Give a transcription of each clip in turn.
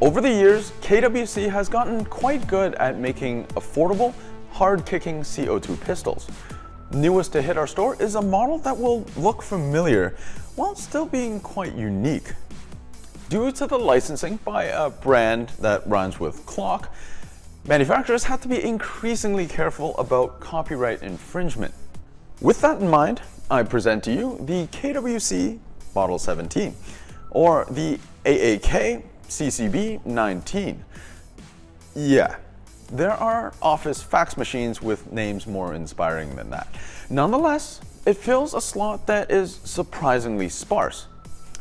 Over the years, KWC has gotten quite good at making affordable, hard-kicking CO2 pistols. Newest to hit our store is a model that will look familiar while still being quite unique. Due to the licensing by a brand that rhymes with clock, manufacturers have to be increasingly careful about copyright infringement. With that in mind, I present to you the KWC Model 17, or the AAKCCB19. Yeah, there are office fax machines with names more inspiring than that. Nonetheless, it fills a slot that is surprisingly sparse.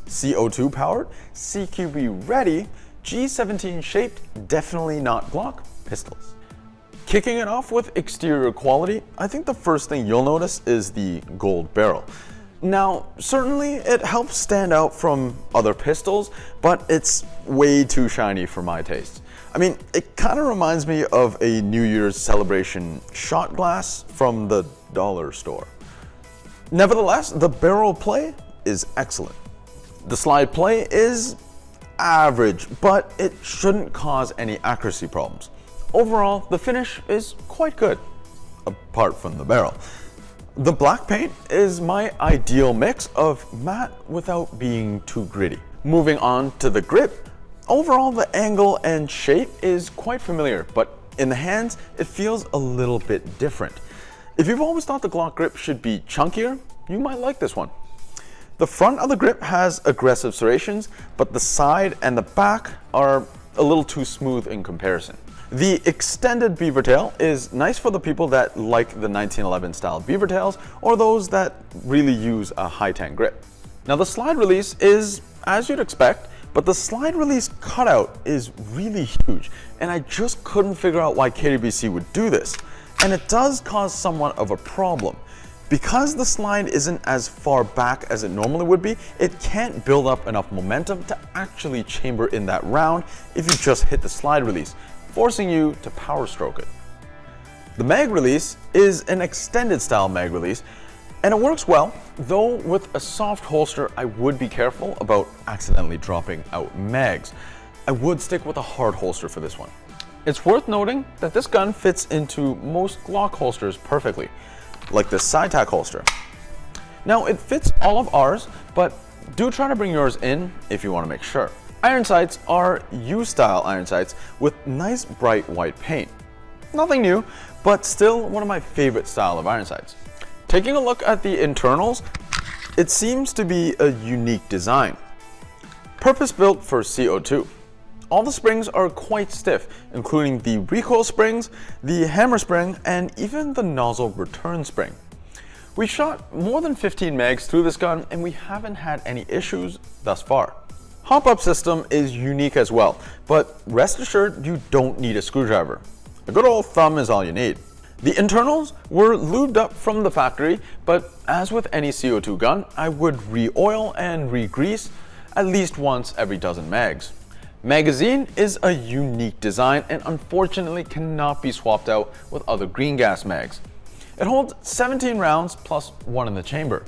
CO2 powered, CQB ready, G17 shaped, definitely not Glock pistols. Kicking it off with exterior quality, I think the first thing you'll notice is the gold barrel. Now, certainly it helps stand out from other pistols, but it's way too shiny for my taste. I mean, it kind of reminds me of a New Year's celebration shot glass from the dollar store. Nevertheless, the barrel play is excellent. The slide play is average, but it shouldn't cause any accuracy problems. Overall, the finish is quite good, apart from the barrel. The black paint is my ideal mix of matte without being too gritty. Moving on to the grip, overall the angle and shape is quite familiar, but in the hands, it feels a little bit different. If you've always thought the Glock grip should be chunkier, you might like this one. The front of the grip has aggressive serrations, but the side and the back are a little too smooth in comparison. The extended beaver tail is nice for the people that like the 1911 style beaver tails or those that really use a high tang grip. Now the slide release is as you'd expect, but the slide release cutout is really huge and I just couldn't figure out why KWC would do this. And it does cause somewhat of a problem. Because the slide isn't as far back as it normally would be, it can't build up enough momentum to actually chamber in that round if you just hit the slide release, forcing you to power stroke it. The mag release is an extended style mag release and it works well, though with a soft holster I would be careful about accidentally dropping out mags. I would stick with a hard holster for this one. It's worth noting that this gun fits into most Glock holsters perfectly, like this side tack holster. Now it fits all of ours, but do try to bring yours in if you want to make sure. Iron sights are U-style iron sights with nice bright white paint. Nothing new, but still one of my favorite style of iron sights. Taking a look at the internals, it seems to be a unique design. Purpose-built for CO2. All the springs are quite stiff, including the recoil springs, the hammer spring, and even the nozzle return spring. We shot more than 15 mags through this gun and we haven't had any issues thus far. Hop-up system is unique as well, but rest assured you don't need a screwdriver. A good old thumb is all you need. The internals were lubed up from the factory, but as with any CO2 gun, I would re-oil and re-grease at least once every dozen mags. Magazine is a unique design and unfortunately cannot be swapped out with other green gas mags. It holds 17 rounds plus one in the chamber.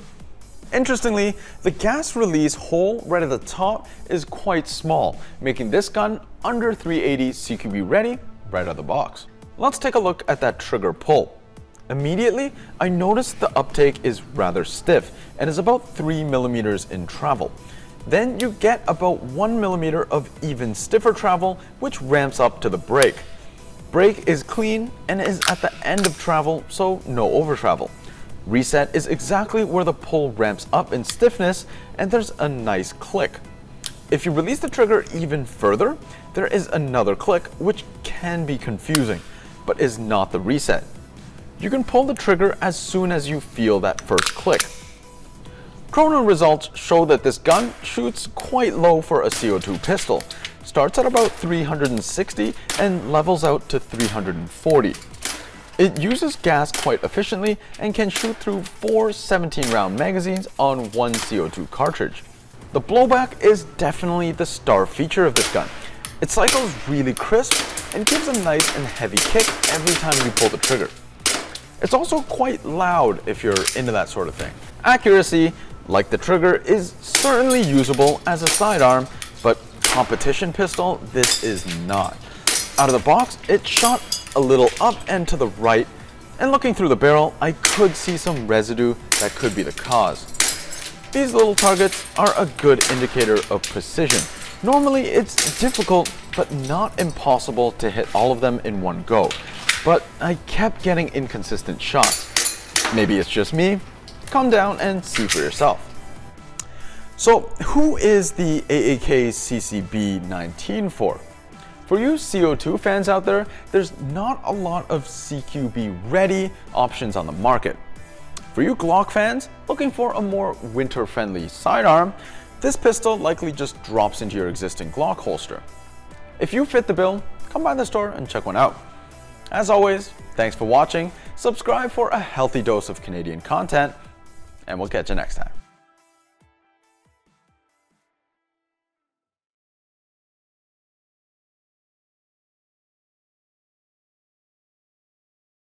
Interestingly, the gas release hole right at the top is quite small, making this gun under 380 CQB ready right out of the box. Let's take a look at that trigger pull. Immediately, I noticed the uptake is rather stiff and is about 3 millimeters in travel. Then you get about 1 millimeter of even stiffer travel, which ramps up to the brake. Brake is clean and is at the end of travel, so no over travel. Reset is exactly where the pull ramps up in stiffness and there's a nice click. If you release the trigger even further, there is another click which can be confusing, but is not the reset. You can pull the trigger as soon as you feel that first click. Chrono results show that this gun shoots quite low for a CO2 pistol, starts at about 360 and levels out to 340. It uses gas quite efficiently and can shoot through 4 17-round magazines on one CO2 cartridge. The blowback is definitely the star feature of this gun. It cycles really crisp and gives a nice and heavy kick every time you pull the trigger. It's also quite loud if you're into that sort of thing. Accuracy, like the trigger, is certainly usable as a sidearm, but competition pistol, this is not. Out of the box, it shot a little up and to the right, and looking through the barrel, I could see some residue that could be the cause. These little targets are a good indicator of precision. Normally, it's difficult, but not impossible to hit all of them in one go, but I kept getting inconsistent shots. Maybe it's just me. Come down and see for yourself. So, who is the AAKCCB19 for? For you CO2 fans out there, there's not a lot of CQB-ready options on the market. For you Glock fans looking for a more winter-friendly sidearm, this pistol likely just drops into your existing Glock holster. If you fit the bill, come by the store and check one out. As always, thanks for watching, subscribe for a healthy dose of Canadian content, and we'll catch you next time.